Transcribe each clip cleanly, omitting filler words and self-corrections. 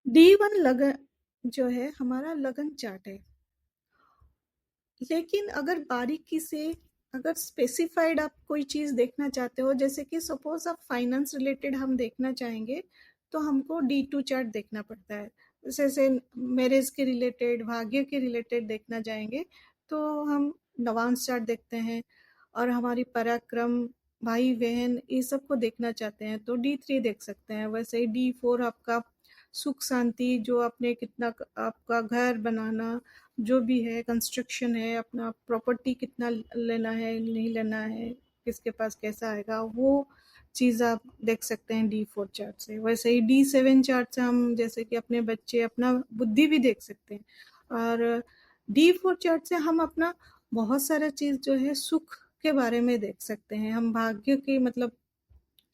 D1 लगन जो है हमारा लगन चार्ट है। लेकिन अगर बारीकी से अगर स्पेसिफाइड आप कोई चीज देखना चाहते हो, जैसे कि सपोज आप फाइनेंस रिलेटेड हम देखना चाहेंगे, तो हमको D2 चार्ट देखना पड़ता है। जैसे मैरिज के रिलेटेड, भाग्य के रिलेटेड देखना चाहेंगे तो हम नवांश चार्ट देखते हैं। और हमारी पराक्रम, भाई बहन, ये सबको देखना चाहते हैं तो D3 देख सकते हैं। वैसे ही D4 आपका सुख शांति, जो आपने कितना आपका घर बनाना, जो भी है कंस्ट्रक्शन है, अपना प्रॉपर्टी कितना लेना है नहीं लेना है, किसके पास कैसा आएगा, वो चीज़ आप देख सकते हैं D4 चार्ट से। वैसे ही D7 चार्ट से हम जैसे कि अपने बच्चे, अपना बुद्धि भी देख सकते हैं। और D4 चार्ट से हम अपना बहुत सारा चीज़ जो है सुख के बारे में देख सकते हैं। हम भाग्य की मतलब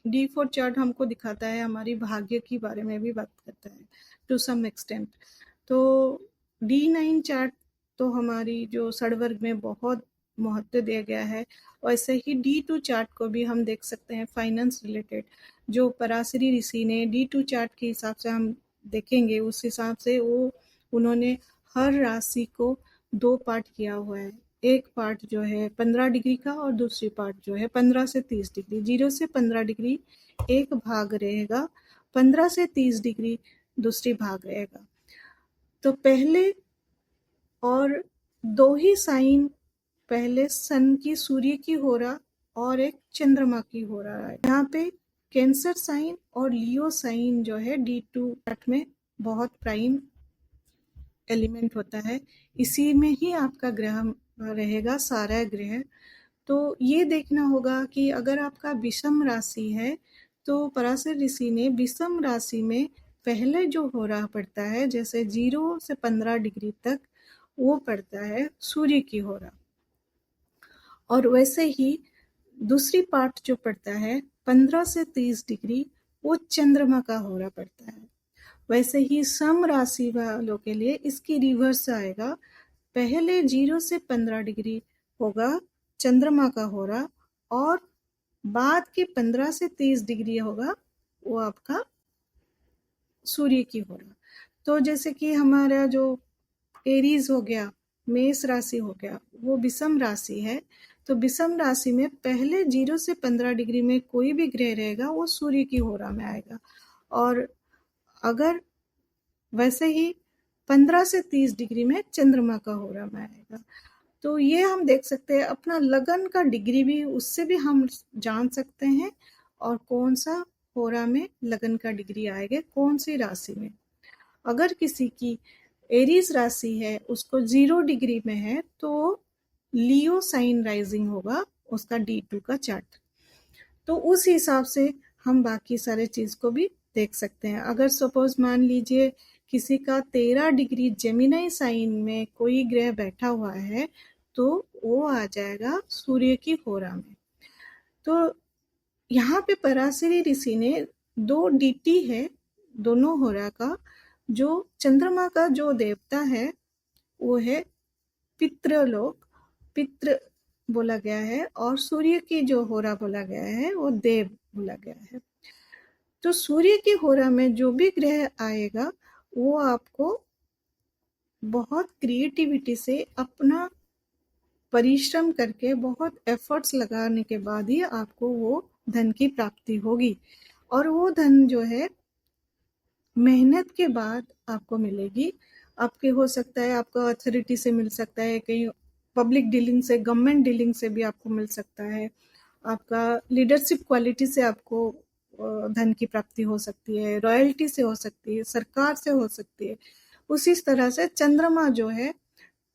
D4 चार्ट हमको दिखाता है, हमारी भाग्य के बारे में भी बात करता है टू सम एक्सटेंट। तो D9 चार्ट तो हमारी जो षडवर्ग में बहुत महत्व दिया गया है। वैसे ही D2 चार्ट को भी हम देख सकते हैं फाइनेंस रिलेटेड। जो पराशरी ऋषि ने D2 चार्ट के हिसाब से हम देखेंगे, उस हिसाब से वो उन्होंने हर राशि को 2 पार्ट किया हुआ है। एक पार्ट जो है 15 डिग्री का और दूसरी पार्ट जो है 15 से 30 डिग्री। 0 से 15 डिग्री एक भाग रहेगा, 15 से 30 डिग्री दूसरी भाग रहेगा। तो पहले और 2 ही साइन, पहले सन की, सूर्य की हो रहा और एक चंद्रमा की हो रहा है। यहाँ पे कैंसर साइन और लियो साइन जो है D2 चार्ट में बहुत प्राइम एलिमेंट होता है। इसी में ही आपका ग्रह रहेगा, सारा ग्रह। तो ये देखना होगा कि अगर आपका विषम राशि है तो पराशर ऋषि ने विषम राशि में पहले जो हो रहा पड़ता है, जैसे 0 से 15 डिग्री तक वो पड़ता है सूर्य की हो रहा। और वैसे ही दूसरी पार्ट जो पड़ता है 15 से 30 डिग्री, वो चंद्रमा का हो रहा पड़ता है। वैसे ही सम राशि वालों के लिए इसकी रिवर्स आएगा। पहले 0 से 15 डिग्री होगा चंद्रमा का हो रहा, और बाद के 15 से 30 डिग्री होगा वो आपका सूर्य की हो रहा। तो जैसे कि हमारा जो एरीज हो गया, मेष राशि हो गया, वो विषम राशि है। तो विषम राशि में पहले 0 से 15 डिग्री में कोई भी ग्रह रहेगा वो सूर्य की होरा में आएगा। और अगर वैसे ही 15 से 30 डिग्री में चंद्रमा का होरा में आएगा। तो ये हम देख सकते हैं, अपना लगन का डिग्री भी उससे भी हम जान सकते हैं, और कौन सा होरा में लगन का डिग्री आएगा, कौन सी राशि में। अगर किसी की एरीज राशि है, उसको 0 डिग्री में है, तो लियो साइन राइजिंग होगा उसका D2 का चार्ट। तो उस हिसाब से हम बाकी सारे चीज को भी देख सकते हैं। अगर सपोज मान लीजिए किसी का 13 डिग्री जेमिनी साइन में कोई ग्रह बैठा हुआ है, तो वो आ जाएगा सूर्य की होरा में। तो यहाँ पे पराशरी ऋषि ने 2 DT है दोनों होरा का। जो चंद्रमा का जो देवता है वो है पितृलोक, पितृ बोला गया है, और सूर्य की जो होरा बोला गया है वो देव बोला गया है। तो सूर्य की होरा में जो भी ग्रह आएगा वो आपको बहुत क्रिएटिविटी से, अपना परिश्रम करके, बहुत एफर्ट्स लगाने के बाद ही आपको वो धन की प्राप्ति होगी। और वो धन जो है मेहनत के बाद आपको मिलेगी। आपके हो सकता है आपको अथॉरिटी से मिल सकता है, कहीं पब्लिक डीलिंग से, गवर्नमेंट डीलिंग से भी आपको मिल सकता है, आपका लीडरशिप क्वालिटी से आपको धन की प्राप्ति हो सकती है, रॉयल्टी से हो सकती है, सरकार से हो सकती है। उसी तरह से चंद्रमा जो है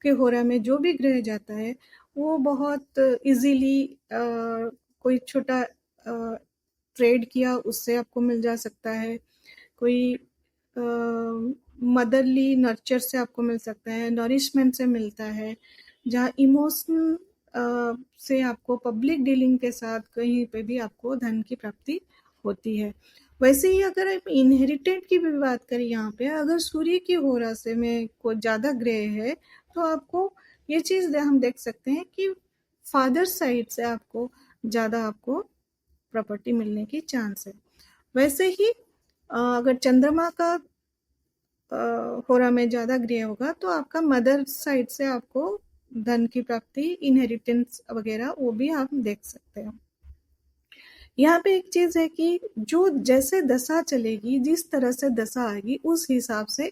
के होरा में जो भी ग्रह जाता है वो बहुत इजीली कोई छोटा ट्रेड किया उससे आपको मिल जा सकता है, कोई मदरली नर्चर से आपको मिल सकता है, नरिशमेंट से मिलता है। जहाँ इमोशन से आपको पब्लिक डीलिंग के साथ कहीं पे भी आपको धन की प्राप्ति होती है। वैसे ही अगर आप इनहेरिटेड की भी बात करें, यहाँ पे अगर सूर्य की होरा से में को ज़्यादा ग्रह है तो आपको ये चीज़ हम देख सकते हैं कि फादर साइड से आपको ज़्यादा आपको प्रॉपर्टी मिलने की चांस है। वैसे ही अगर चंद्रमा का होरा में ज़्यादा ग्रे होगा तो आपका मदर साइड से आपको धन की प्राप्ति, इनहेरिटेंस वगैरह वो भी आप देख सकते हो। यहाँ पे एक चीज है कि जो जैसे दशा चलेगी, जिस तरह से दशा आएगी, उस हिसाब से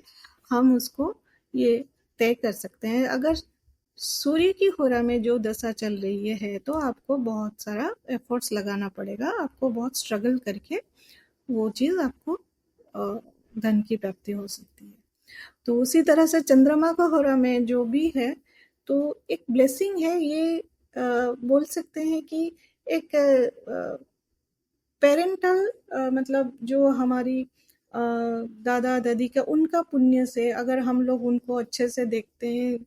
हम उसको ये तय कर सकते हैं। अगर सूर्य की होरा में जो दशा चल रही है तो आपको बहुत सारा एफर्ट्स लगाना पड़ेगा, आपको बहुत स्ट्रगल करके वो चीज आपको धन की प्राप्ति हो सकती है। तो उसी तरह से चंद्रमा का होरा में जो भी है तो एक ब्लेसिंग है ये, बोल सकते हैं कि एक पेरेंटल, मतलब जो हमारी दादा दादी का उनका पुण्य से अगर हम लोग उनको अच्छे से देखते हैं,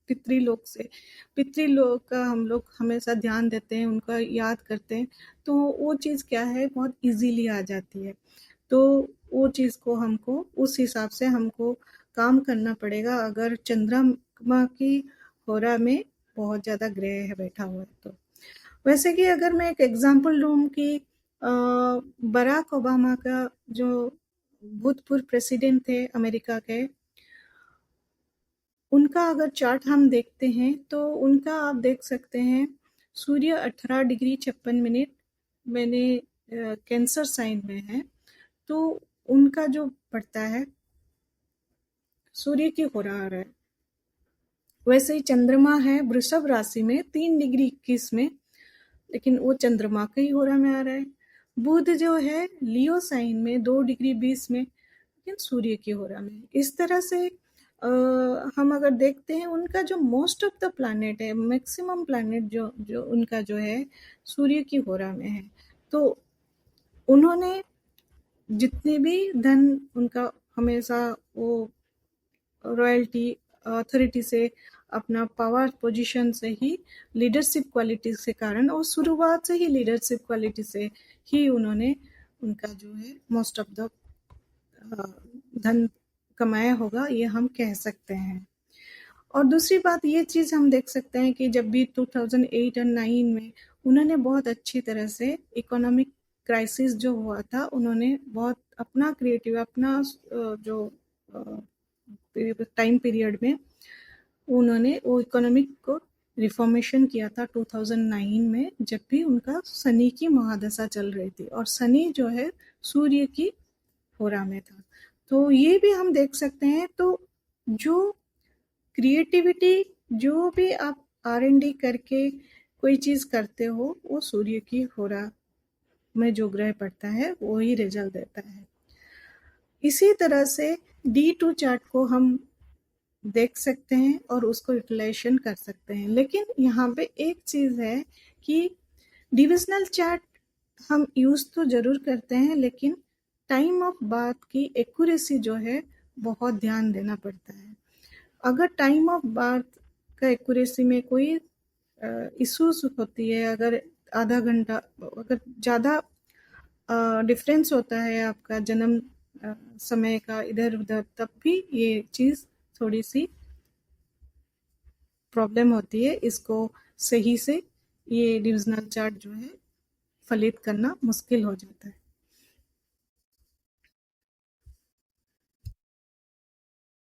पितृलोक से, पितृलोक का हम लोग हमेशा ध्यान देते हैं, उनका याद करते हैं, तो वो चीज़ क्या है बहुत इजीली आ जाती है। तो वो चीज़ को हमको उस हिसाब से हमको काम करना पड़ेगा अगर चंद्रमा की होरा में बहुत ज़्यादा ग्रह बैठा हुआ है तो। वैसे कि अगर मैं एक एग्जांपल लूँ कि बराक ओबामा का जो भूतपूर्व प्रेसिडेंट थे अमेरिका के, उनका अगर चार्ट हम देखते हैं तो उनका आप देख सकते हैं सूर्य 18 डिग्री 56 मिनट मैंने कैंसर साइन में है, तो उनका जो पड़ता है सूर्य की होरा आ रहा है। वैसे ही चंद्रमा है वृषभ राशि में 3 डिग्री 21 में, लेकिन वो चंद्रमा का ही होरा में आ रहा है। बुध जो है लियो साइन में 2 डिग्री 20 में, लेकिन सूर्य की होरा में। इस तरह से हम अगर देखते हैं उनका जो मोस्ट ऑफ द प्लैनेट है, मैक्सिमम प्लैनेट जो जो उनका जो है सूर्य की होरा में है। तो उन्होंने जितने भी धन उनका हमेशा वो रॉयल्टी अथॉरिटी से, अपना पावर पोजीशन से ही, लीडरशिप क्वालिटी के कारण और शुरुआत से ही लीडरशिप क्वालिटी से ही उन्होंने उनका जो है मोस्ट ऑफ द धन कमाया होगा, ये हम कह सकते हैं। और दूसरी बात ये चीज़ हम देख सकते हैं कि जब भी 2008 और 9 में उन्होंने बहुत अच्छी तरह से इकोनॉमिक क्राइसिस जो हुआ था, उन्होंने बहुत अपना क्रिएटिव, अपना जो टाइम पीरियड में उन्होंने वो इकोनॉमिक को रिफॉर्मेशन किया था 2009 में, जब भी उनका शनि की महादशा चल रही थी और शनि जो है सूर्य की होरा में था। तो ये भी हम देख सकते हैं। तो जो क्रिएटिविटी, जो भी आप R&D करके कोई चीज़ करते हो, वो सूर्य की होरा में जो ग्रह पड़ता है वो ही रिजल्ट देता है। इसी तरह से D2 चार्ट को हम देख सकते हैं और उसको यूटिलाइजेशन कर सकते हैं। लेकिन यहाँ पे एक चीज़ है कि डिविजनल चार्ट हम यूज़ तो ज़रूर करते हैं, लेकिन टाइम ऑफ बर्थ की एक्यूरेसी जो है बहुत ध्यान देना पड़ता है। अगर टाइम ऑफ बर्थ का एक्यूरेसी में कोई इश्यूज होती है, अगर आधा घंटा, अगर ज़्यादा डिफरेंस होता है आपका जन्म समय का इधर उधर, तब भी ये चीज़ थोड़ी सी प्रॉब्लम होती है। इसको सही से ये डिविजनल चार्ट जो है फलित करना मुश्किल हो जाता है।